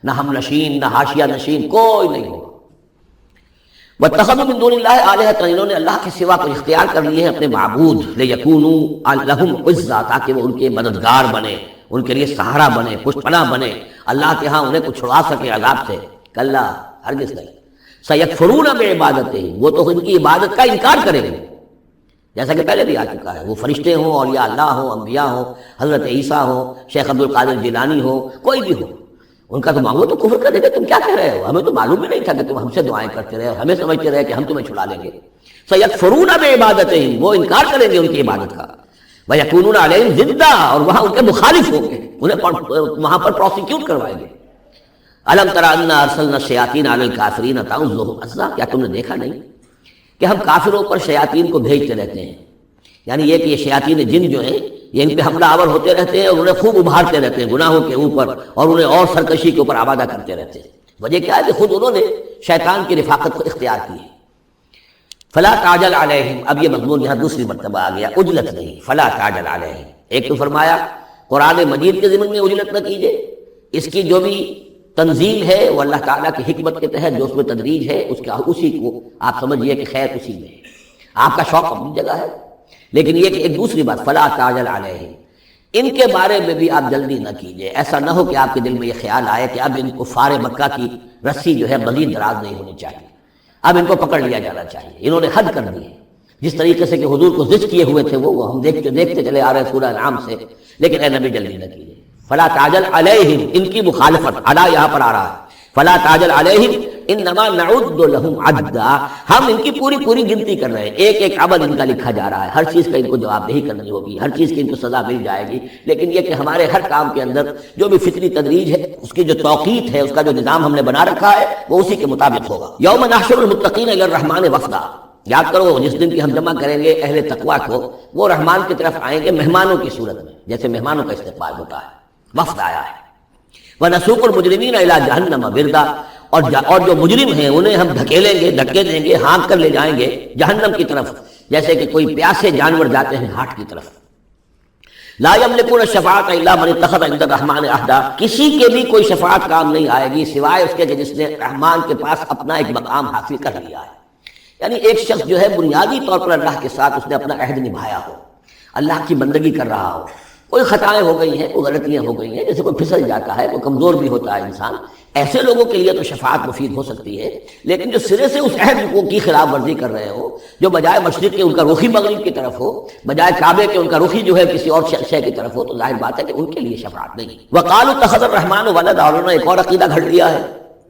نہ ہم نشین، نہ حاشیہ نشین، کوئی نہیں ہوگا۔ واتخذوا من دون اللہ آلہۃ، انہوں نے اللہ کے سوا کو اختیار کر لیے ہیں اپنے معبود، لیکونوا لہم عزا، تاکہ وہ ان کے مددگار بنے، ان کے لیے سہارا بنے، پشت پناہ بنے، اللہ کے ہاں انہیں کچھ چھڑا سکے عذاب سے۔ کلا، ہرگز نہیں۔ سیکفرون بعبادتہم، وہ تو ان کی عبادت کا انکار کریں گے، جیسا کہ پہلے بھی آ چکا ہے۔ وہ فرشتے ہوں، اولیاء اللہ ہوں، انبیاء ہوں، حضرت عیسیٰ ہوں، شیخ عبد القادر جیلانی ہو، کوئی بھی ہو، ان کا تو مانگو تو کفر کر دے گا، تم کیا کہہ رہے ہو، ہمیں تو معلوم بھی نہیں تھا کہ تم ہم سے دعائیں کرتے رہے، ہمیں سمجھتے رہے کہ ہم تمہیں چھڑا لیں گے۔ سیکفرون بعبادتہم، وہ انکار کریں گے ان کی عبادت کا۔ ویکونون علیہم ضدا، اور وہاں ان کے مخالف ہوں گے، انہیں وہاں پر پروسیکیوٹ کروائیں گے۔ الم تر انا ارسلنا الشیاطین علی الکافرین تعوذهم عزا، کیا تم نے دیکھا نہیں کہ ہم کافروں پر شیاطین کو بھیجتے رہتے ہیں؟ یعنی یہ کہ یہ شیاطین جن جو ہیں یہ ان پہ حملہ آور ہوتے رہتے ہیں اور انہیں خوب ابھارتے رہتے ہیں گناہوں کے اوپر، اور انہیں اور سرکشی کے اوپر آبادہ کرتے رہتے ہیں۔ وجہ کیا ہے کہ خود انہوں نے شیطان کی رفاقت کو اختیار کی ہے۔ فلا تعجل علیہم، اب یہ مضمون یہاں دوسری مرتبہ آ گیا، عجلت نہیں، فلا تعجل علیہم۔ ایک تو فرمایا قرآن مجید کے ضمن میں عجلت نہ کیجیے، اس کی جو بھی تنزیل ہے وہ اللہ تعالیٰ کی حکمت کے تحت جو اس میں تدریج ہے اسی کو آپ سمجھیے کہ خیر اسی میں ہے، آپ کا شوق اپنی جگہ ہے، لیکن یہ کہ ایک دوسری بات فلا تعجل علیہم، ان کے بارے میں بھی آپ جلدی نہ کیجیے۔ ایسا نہ ہو کہ آپ کے دل میں یہ خیال آئے کہ اب ان کفار مکہ کی رسی جو ہے مزید دراز نہیں ہونی چاہیے، اب ان کو پکڑ لیا جانا چاہیے، انہوں نے حد کر دی ہے۔ جس طریقے سے کہ حضور کو ضد کیے ہوئے تھے وہ ہم دیکھتے چلے آ رہے ہیں سورہ انعام سے، لیکن اے نبی جلدی نہ کیجیے۔ فلا تعجل علیہم، ان کی مخالفت، علا یہاں پر آ رہا ہے، فلا تعجل علیہم انما نعد لہم عدا، ہم ان کی پوری گنتی کر رہے ہیں، ایک ایک عمل ان کا لکھا جا رہا ہے، ہر چیز کا ان کو جواب دہی کرنی ہوگی، ہر چیز کی ان کو سزا مل جائے گی، لیکن یہ کہ ہمارے ہر کام کے اندر جو بھی فطری تدریج ہے، اس کی جو توقیت ہے، اس کا جو نظام ہم نے بنا رکھا ہے وہ اسی کے مطابق ہوگا۔ یوم نحشر المتقین الی الرحمن وفدا، یاد کرو جس دن کی ہم جمع کریں گے اہل تقویٰ کو، وہ رحمان کی طرف آئیں گے مہمانوں کی صورت میں، جیسے مہمانوں کا استقبال ہوتا ہے، وفد آیا ہے۔ وَنَسُوقُ الْمُجْرِمِينَ إِلَىٰ جَهَنَّمَ وِرْدًا، اور جو مجرم ہیں انہیں ہم دھکیلیں گے، دھکے دیں گے، ہانک کر لے جائیں گے جہنم کی طرف، جیسے کہ کوئی پیاسے جانور جاتے ہیں گھاٹ کی طرف۔ لا يملكون الشفاعة إلا من اتخذ عند الرحمن عهدا، کسی کے بھی کوئی شفاعت کام نہیں آئے گی سوائے اس کے کہ جس نے رحمان کے پاس اپنا ایک مقام حاصل کر لیا ہے۔ یعنی ایک شخص جو ہے بنیادی طور پر اللہ کے ساتھ اس نے اپنا عہد نبھایا ہو، اللہ کی بندگی کر رہا ہو، کوئی خطائیں ہو گئی ہیں، کوئی غلطیاں ہو گئی ہیں، جیسے کوئی پھسل جاتا ہے، کوئی کمزور بھی ہوتا ہے انسان، ایسے لوگوں کے لیے تو شفاعت مفید ہو سکتی ہے، لیکن جو سرے سے اس عہد کی خلاف ورزی کر رہے ہو، جو بجائے مشرق کے ان کا رخی مغرب کی طرف ہو، بجائے کعبے کے ان کا رخی جو ہے کسی اور شے کی طرف ہو، تو ظاہر بات ہے کہ ان کے لیے شفاعت نہیں۔ وقالوا اتخذ الرحمن ولدا، اور انہوں نے ایک اور عقیدہ گھڑ لیا ہے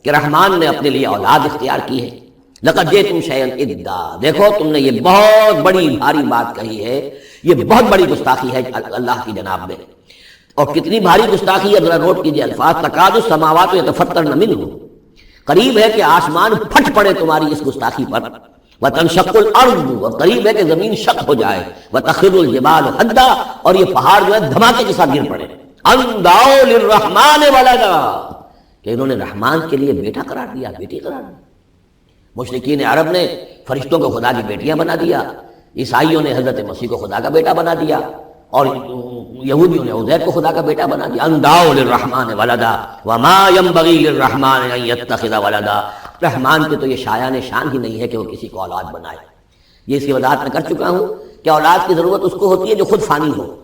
کہ رحمان نے اپنے لیے اولاد اختیار کی ہے۔ لقد جئتم شیئا ادا، دیکھو تم نے یہ بہت بڑی بھاری بات کہی ہے، یہ بہت بڑی گستاخی ہے اللہ کی جناب میں، اور کتنی بھاری گستاخی ہے، ذرا نوٹ کیجئے الفاظ، تکاد السماوات یتفطرن منہ، قریب ہے کہ آسمان پھٹ پڑے تمہاری اس گستاخی پر، وتنشق الارض، اور قریب ہے کہ زمین شق ہو جائے، وتخر الجبال حدا، اور یہ پہاڑ جو ہے دھماکے کے ساتھ گر پڑے، ان دعوا للرحمن ولدا، کہ انہوں نے رحمان کے لیے بیٹا قرار دیا، بیٹی قرار دیا۔ مشرکین عرب نے فرشتوں کو خدا کی بیٹیاں بنا دیا، عیسائیوں نے حضرت مسیح کو خدا کا بیٹا بنا دیا، اور یہودیوں نے عزیر کو خدا کا بیٹا بنا دیا۔ ان دعوا للرحمن ولدا وما ينبغي للرحمن ان يتخذ ولدا، رحمان کے تو یہ شایان شان ہی نہیں ہے کہ وہ کسی کو اولاد بنائے۔ یہ اس کی وضاحت میں کر چکا ہوں کہ اولاد کی ضرورت اس کو ہوتی ہے جو خود فانی ہو،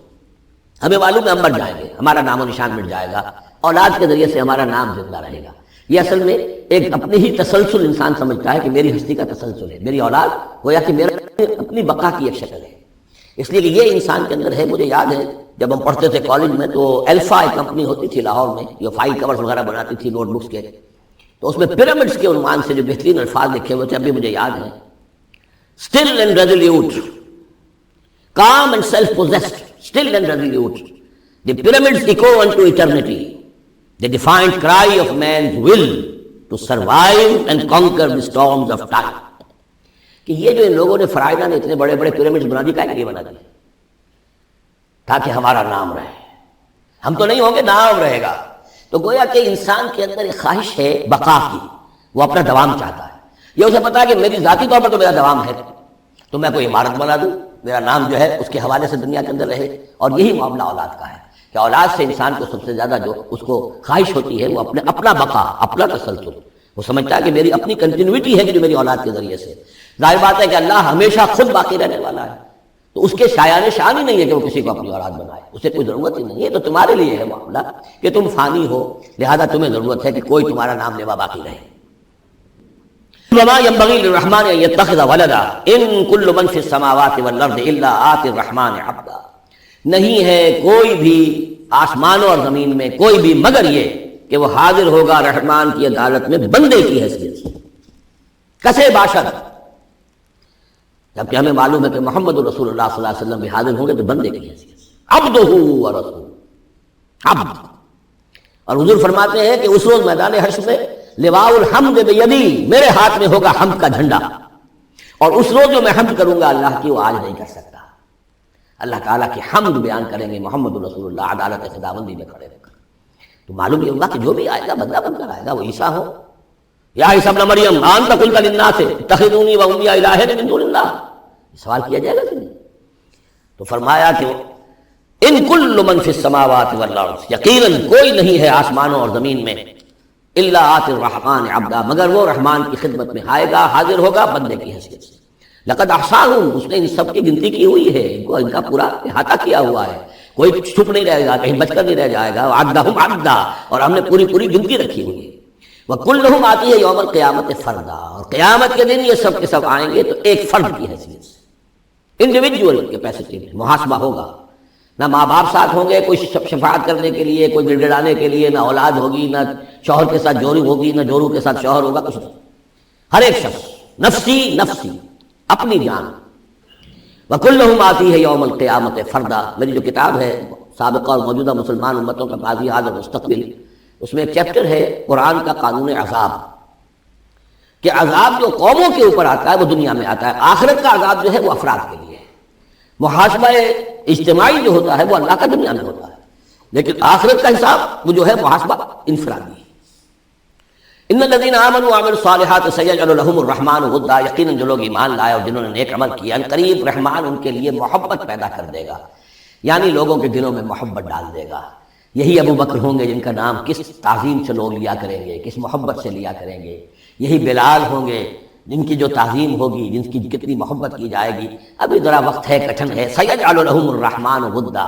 ہمیں معلوم ہے ہم مر جائیں گے، ہمارا نام و نشان مٹ جائے گا، اولاد کے ذریعے سے ہمارا نام زندہ رہے گا۔ یہ اصل میں ایک اپنی ہی تسلسل انسان سمجھتا ہے کہ میری ہستی کا تسلسل ہے، میری اولاد گویا کہ میرا اپنی بقا کی ایک شکل ہے، اس لیے کہ یہ انسان کے اندر ہے۔ مجھے یاد ہے جب ہم پڑھتے تھے کالج میں تو الفا ایک کمپنی ہوتی تھی لاہور میں، جو فائل کورز وغیرہ بناتی تھی نوٹ بکس کے، تو اس میں پیرامڈس کے عنوان سے جو بہترین الفاظ لکھے ہوئے تھے ابھی مجھے یاد ہے، still and resolute, calm and self-possessed, still and resolute, the pyramids echo unto eternity, the defiant cry of man's will to survive and conquer the storms of time۔ کہ یہ جو ان لوگوں نے فرائضہ نے اتنے بڑے بڑے پیرامڈز بنا دی، کیا کے لیے بنا دی؟ تاکہ ہمارا نام رہے، ہم تو نہیں ہوں گے، نام رہے گا۔ تو گویا کہ انسان کے اندر ایک خواہش ہے بقا کی، وہ اپنا دوام چاہتا ہے، یہ اسے پتا ہے کہ میری ذاتی طور پر تو میرا دوام ہے، تو میں کوئی عمارت بنا دوں، میرا نام جو ہے اس کے حوالے سے دنیا کے اندر رہے، اور یہی معاملہ اولاد کا ہے کہ اولاد سے انسان کو سب سے زیادہ جو اس کو خواہش ہوتی ہے وہ اپنا بقا، اپنا تسلسل، وہ سمجھتا ہے کہ میری اپنی کنٹینیوٹی ہے کہ جو میری اولاد کے ذریعے سے۔ ظاہر بات ہے کہ اللہ ہمیشہ خود باقی رہنے والا ہے، تو اس کے شایان شان ہی نہیں ہے کہ وہ کسی کو اپنی اولاد بنائے، اسے کوئی ضرورت ہی نہیں ہے۔ تو تمہارے لیے ہے معاملہ کہ تم فانی ہو، لہذا تمہیں ضرورت ہے کہ کوئی تمہارا نام لیوا باقی رہے۔ وما ينبغي للرحمن ان يتخذ ولدا ان كل من في السماوات والارض الا آتي الرحمن عبدا، نہیں ہے کوئی بھی آسمانوں اور زمین میں کوئی بھی مگر یہ کہ وہ حاضر ہوگا رحمان کی عدالت میں بندے کی حیثیت سے، کسے باشد، جبکہ ہمیں معلوم ہے کہ محمد رسول اللہ صلی اللہ علیہ وسلم بھی حاضر ہوں گے تو بندے کی حیثیت سے، عبدہ و رسول، عبد۔ اور حضور فرماتے ہیں کہ اس روز میدان حشر میں لواء الحمد بیدی، میرے ہاتھ میں ہوگا حمد کا جھنڈا، اور اس روز جو میں حمد کروں گا اللہ کی وہ آج نہیں کر سکتا۔ اللہ تعالیٰ کی حمد بیان کریں گے محمد رسول اللہ عدالت خداوندی میں کھڑے رہ کر۔ تو معلوم یہ ہوگا کہ جو بھی آئے گا بندہ بن کر آئے گا، وہ عیسیٰ ہو یا عیسیٰ ابن مریم انت قلت للناس اتخذونی وامی الہین من دون اللہ، سوال کیا جائے گا کہ نہیں؟ تو فرمایا کہ ان کل من فی السماوات والارض، یقیناً کوئی نہیں ہے آسمانوں اور زمین میں، الا آتی الرحمن عبدا، مگر وہ رحمان کی خدمت میں آئے گا، حاضر ہوگا بندے کی حیثیت سے۔ لقد احصاہم، اس نے ان سب کی گنتی کی ہوئی ہے، ان کا پورا احاطہ کیا ہوا ہے، کوئی چھپ نہیں رہے گا، کہیں بچ کر نہیں رہ جائے گا۔ عدہم عدا، اور ہم نے پوری گنتی رکھی ہوئی ہے۔ وکلہم آتی ہے یوم القیامت فردا، اور قیامت کے دن یہ سب کے سب آئیں گے تو ایک فرد کی حیثیت سے، انڈیویجول کیپیسٹی میں محاسبہ ہوگا۔ نہ ماں باپ ساتھ ہوں گے کوئی شفاعت کرنے کے لیے، کوئی گڑ گڑانے کے لیے، نہ اولاد ہوگی، نہ شوہر کے ساتھ جوری ہوگی، نہ جورو کے ساتھ شوہر ہوگا، کچھ نہیں۔ ہر ایک شخص نفسی نفسی، اپنی جان۔ وکلہم آتی ہے یوم القیامت فردا، میری جو کتاب ہے سابقہ اور موجودہ مسلمان امتوں کا ماضی حال اور مستقبل، اس میں ایک چیپٹر ہے قرآن کا قانون عذاب، کہ عذاب جو قوموں کے اوپر آتا ہے وہ دنیا میں آتا ہے، آخرت کا عذاب جو ہے وہ افراد کے لیے ہے۔ محاسبہ اجتماعی جو ہوتا ہے وہ اللہ کا دنیا میں ہوتا ہے، لیکن آخرت کا حساب وہ جو ہے محاسبہ انفرادی ہے۔ ان الذين امنوا وعملوا الصالحات سيجعل لهم الرحمن ودا، یقیناً جو لوگ ایمان لائے اور جنہوں نے نیک عمل کیا، قریب رحمان ان کے لیے محبت پیدا کر دے گا، یعنی لوگوں کے دلوں میں محبت ڈال دے گا۔ یہی ابو بکر ہوں گے جن کا نام کس تعظیم سے لوگ لیا کریں گے، کس محبت سے لیا کریں گے۔ یہی بلال ہوں گے جن کی جو تعظیم ہوگی، جن کی کتنی محبت کی جائے گی۔ ابھی ذرا وقت ہے، کٹھن ہے۔ سیجعل لهم الرحمن ودا،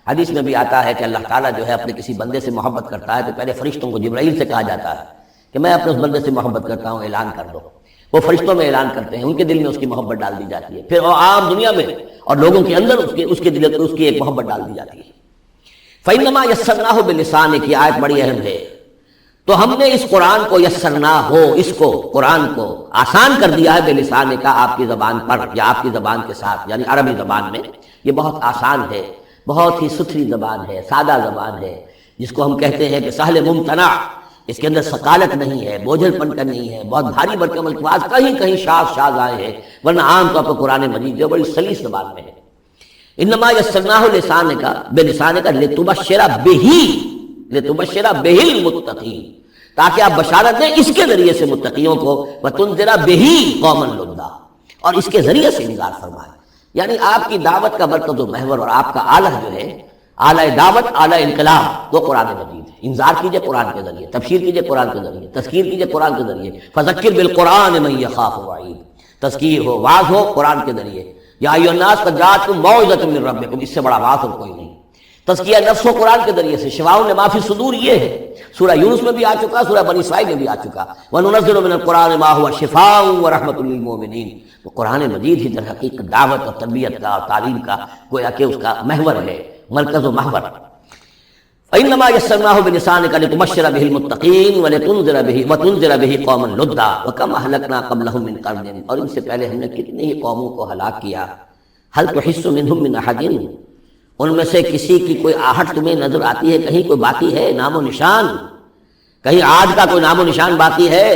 حدیث میں بھی آتا ہے کہ اللہ تعالیٰ جو ہے اپنے کسی بندے سے محبت کرتا ہے تو پہلے فرشتوں کو، جبرائیل سے کہا جاتا ہے کہ میں اپنے اس بندے سے محبت کرتا ہوں، اعلان کر دو۔ وہ فرشتوں میں اعلان کرتے ہیں، ان کے دل میں اس کی محبت ڈال دی جاتی ہے، پھر عام دنیا میں اور لوگوں کے اندر اس کے دل میں اس کی ایک محبت ڈال دی جاتی ہے۔ فَإِنَّمَا يَسَّرْنَاهُ بِلِسَانِكَ، یہ آیت بڑی اہم ہے۔ تو ہم نے اس قرآن کو یسرنا ہو، اس کو قرآن کو آسان کر دیا ہے، بلسان کا، آپ کی زبان پر یا آپ کی زبان کے ساتھ، یعنی عربی زبان میں۔ یہ بہت آسان ہے، بہت ہی ستھری زبان ہے، سادہ زبان ہے، جس کو ہم کہتے ہیں کہ سہل ممتنع، اس کے اندر ثقالت نہیں ہے، بوجھل پن کا نہیں ہے، بہت بھاری برکم الفاظ، کہیں کہیں شاذ آئے ہیں، ورنہ عام طور پر قرآن مجید جو بڑی سلیس زبان میں ہے۔ انما یسرناہ لسانک، بلسانک لتبشر بہ المتقین، تاکہ آپ بشارت دیں اس کے ذریعے سے متقیوں کو، وتنذر بہ قوما لدا، اور اس کے ذریعے سے انذار فرمائے۔ یعنی آپ کی دعوت کا مرکز و محور اور آپ کا آلہ جو ہے، اعلی دعوت، اعلی انقلاب، وہ قرآن مجید ہے۔ انذار کیجئے قرآن کے ذریعے، تبشیر کیجئے قرآن کے ذریعے، تذکیر کیجئے قرآن کے ذریعے۔ فذکر بالقرآن من یخاف وعید، تذکیر ہو، واعظ ہو قرآن کے ذریعے۔ یا ایھا الناس قد جاءتکم موعظۃ من ربکم، اس سے بڑا واعظ اور کوئی نہیں۔ تزکیہ نفس و قرآن کے ذریعے سے، شفاء لما فی الصدور یہ ہے، سورہ یونس میں بھی آ چکا، سورہ بنی اسرائیل میں بھی آ چکا۔ وَنُنَزِّلُ مِنَ الْقُرْآنِ مَا هُوَ شِفَاءٌ وَرَحْمَةٌ لِّلْمُؤْمِنِينَ، تو قرآن مجید ہی در حقیقت دعوت اور تربیت کا اور تعلیم کا گویا کہ اس کا محور ہے، مرکز و محور۔ فَإِنَّمَا يَسَّرْنَاهُ بِلِسَانِكَ لِتُبَشِّرَ بِهِ الْمُتَّقِينَ وَتُنذِرَ بِهِ قَوْمًا لُدًّا وَكَمْ أَهْلَكْنَا قَبْلَهُم مِّن قَرْنٍ، اور ان سے پہلے ہم نے کتنی ہی قوموں کو ہلاک کیا۔ هل تحس منهم من أحد، ان میں سے کسی کی کوئی آہٹ تمہیں نظر آتی ہے؟ کہیں کوئی باقی ہے نام و نشان؟ کہیں عاد کا کوئی نام و نشان باقی ہے؟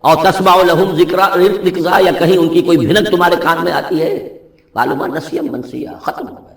اور تسمع لهم ذکرا، یا کہیں ان کی کوئی بھنک تمہارے کان میں آتی ہے؟ معلومات نسیم منسیہ، ختم ہو گئے۔